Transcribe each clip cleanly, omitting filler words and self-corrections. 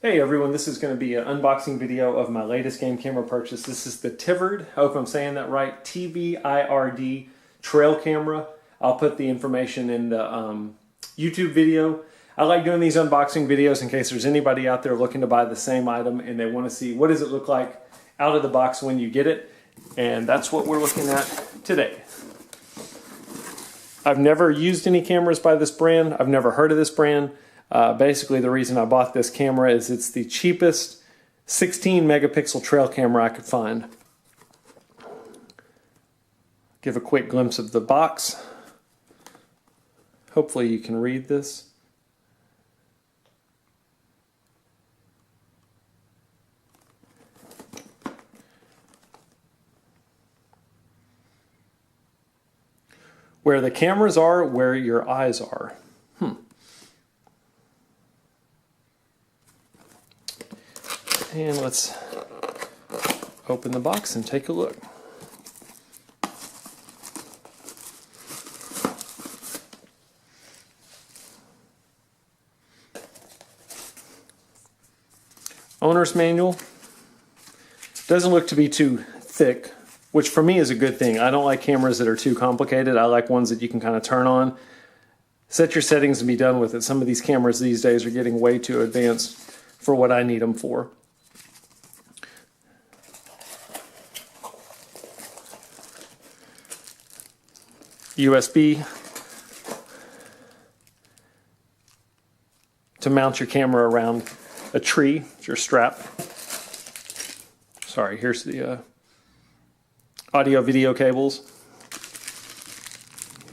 Hey everyone, this is going to be an unboxing video of my latest game camera purchase. This is the Tvird, I hope I'm saying that right, T-V-I-R-D trail camera. I'll put the information in the YouTube video. I like doing these unboxing videos in case there's anybody out there looking to buy the same item and they want to see what does it look like out of the box when you get it. And that's what we're looking at today. I've never used any cameras by this brand. I've never heard of this brand. Basically, the reason I bought this camera is it's the cheapest 16 megapixel trail camera I could find. Give a quick glimpse of the box. Hopefully you can read this. Where the cameras are, where your eyes are. And let's open the box and take a look. Owner's manual. Doesn't look to be too thick, which for me is a good thing. I don't like cameras that are too complicated. I like ones that you can kind of turn on, set your settings and be done with it. Some of these cameras these days are getting way too advanced for what I need them for. USB to mount your camera around a tree, it's your strap. Sorry, here's the audio video cables.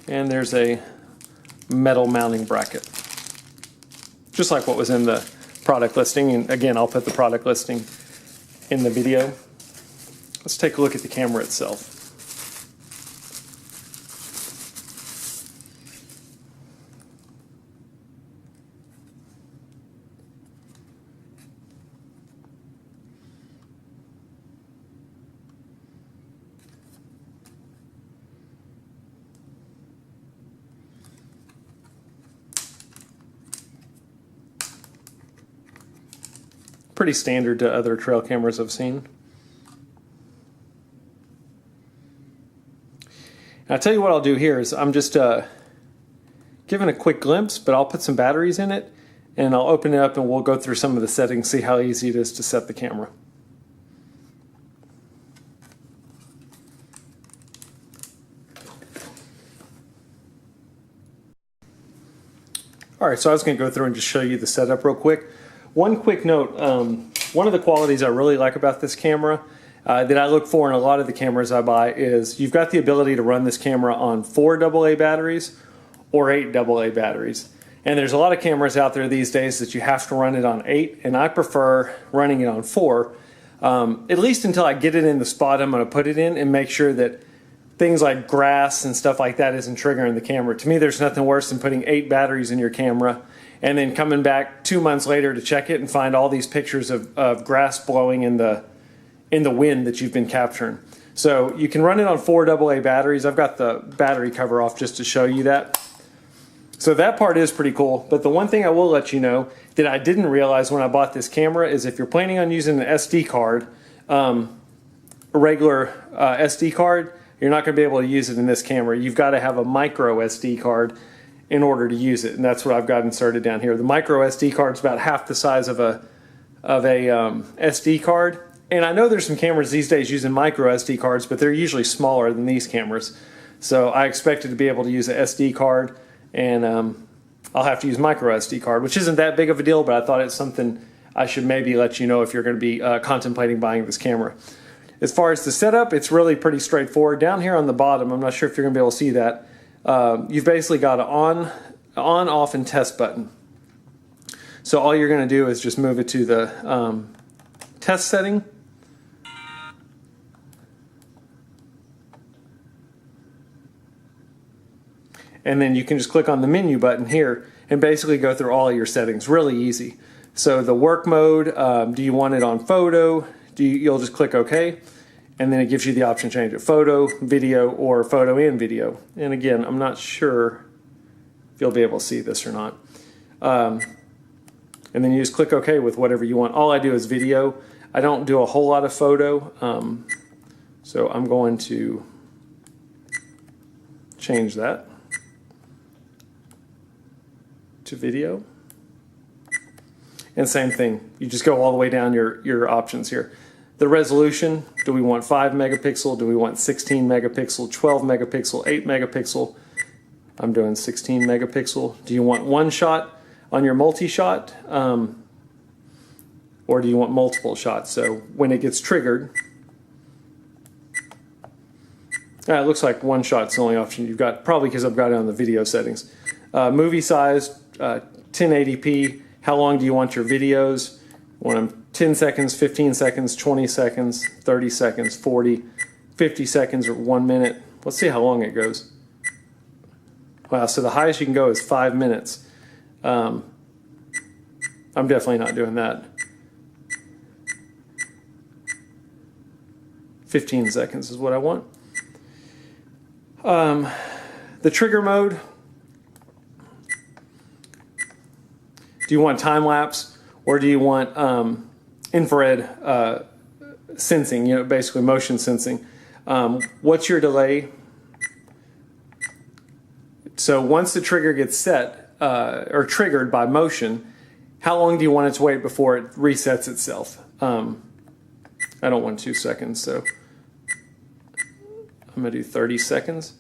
And there's a metal mounting bracket. Just like what was in the product listing. And again, I'll put the product listing in the video. Let's take a look at the camera itself. Pretty standard to other trail cameras I've seen. And I'll tell you what I'll do here is I'm just giving a quick glimpse, but I'll put some batteries in it and I'll open it up and we'll go through some of the settings, see how easy it is to set the camera. Alright, so I was going to go through and just show you the setup real quick. One quick note, one of the qualities I really like about this camera that I look for in a lot of the cameras I buy is you've got the ability to run this camera on 4 AA batteries or 8 AA batteries. And there's a lot of cameras out there these days that you have to run it on 8, and I prefer running it on 4, at least until I get it in the spot I'm going to put it in and make sure that things like grass and stuff like that isn't triggering the camera. To me, there's nothing worse than putting 8 batteries in your camera and then coming back 2 months later to check it and find all these pictures of grass blowing in the wind that you've been capturing. So you can run it on 4 AA batteries. I've got the battery cover off just to show you that. So that part is pretty cool. But the one thing I will let you know that I didn't realize when I bought this camera is if you're planning on using an SD card, a regular SD card, you're not going to be able to use it in this camera. You've got to have a micro SD card in order to use it, and that's what I've got inserted down here. The micro SD card is about half the size of a SD card, and I know there's some cameras these days using micro SD cards, but they're usually smaller than these cameras. So I expected to be able to use an SD card, and I'll have to use micro SD card, which isn't that big of a deal, but I thought it's something I should maybe let you know if you're going to be contemplating buying this camera. As far as the setup, it's really pretty straightforward. Down here on the bottom, I'm not sure if you're going to be able to see that, you've basically got an on, off, and test button. So all you're going to do is just move it to the test setting. And then you can just click on the menu button here and basically go through all of your settings. Really easy. So the work mode, do you want it on photo? You'll just click OK. And then it gives you the option to change it, photo, video, or photo and video. And again, I'm not sure if you'll be able to see this or not. And then you just click OK with whatever you want. All I do is video. I don't do a whole lot of photo. So I'm going to change that to video. And same thing, you just go all the way down your options here. The resolution, do we want 5 megapixel? Do we want 16 megapixel, 12 megapixel, 8 megapixel? I'm doing 16 megapixel. Do you want one shot on your multi-shot? Or do you want multiple shots? So when it gets triggered, it looks like one shot's the only option you've got, probably because I've got it on the video settings. Movie size, 1080p. How long do you want your videos? Want them 10 seconds, 15 seconds, 20 seconds, 30 seconds, 40, 50 seconds, or 1 minute. Let's see how long it goes. Wow, so the highest you can go is 5 minutes. I'm definitely not doing that. 15 seconds is what I want. The trigger mode. Do you want time lapse or do you want infrared sensing? You know, basically motion sensing. What's your delay? So once the trigger gets set or triggered by motion, how long do you want it to wait before it resets itself? I don't want 2 seconds, so I'm going to do 30 seconds.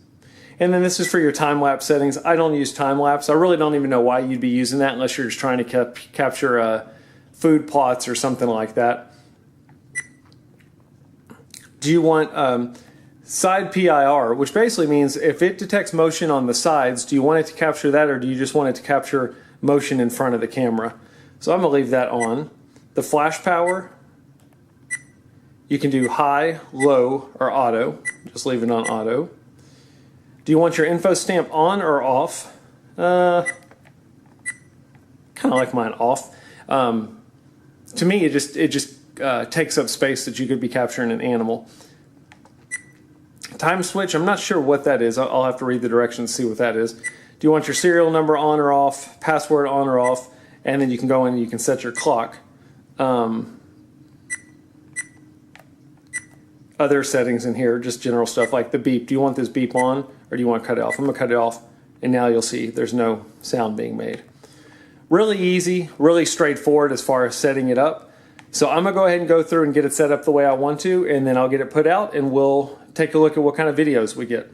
And then this is for your time-lapse settings. I don't use time-lapse. I really don't even know why you'd be using that unless you're just trying to capture food plots or something like that. Do you want side PIR, which basically means if it detects motion on the sides, do you want it to capture that or do you just want it to capture motion in front of the camera? So I'm going to leave that on. The flash power, you can do high, low, or auto. Just leave it on auto. Do you want your info stamp on or off? Kind of like mine off. To me, it just takes up space that you could be capturing an animal. Time switch, I'm not sure what that is. I'll have to read the directions to see what that is. Do you want your serial number on or off, password on or off, and then you can go in and you can set your clock. Other settings in here, just general stuff like the beep. Do you want this beep on or do you want to cut it off? I'm going to cut it off, and now you'll see there's no sound being made. Really easy, really straightforward as far as setting it up. So I'm going to go ahead and go through and get it set up the way I want to, and then I'll get it put out, and we'll take a look at what kind of videos we get.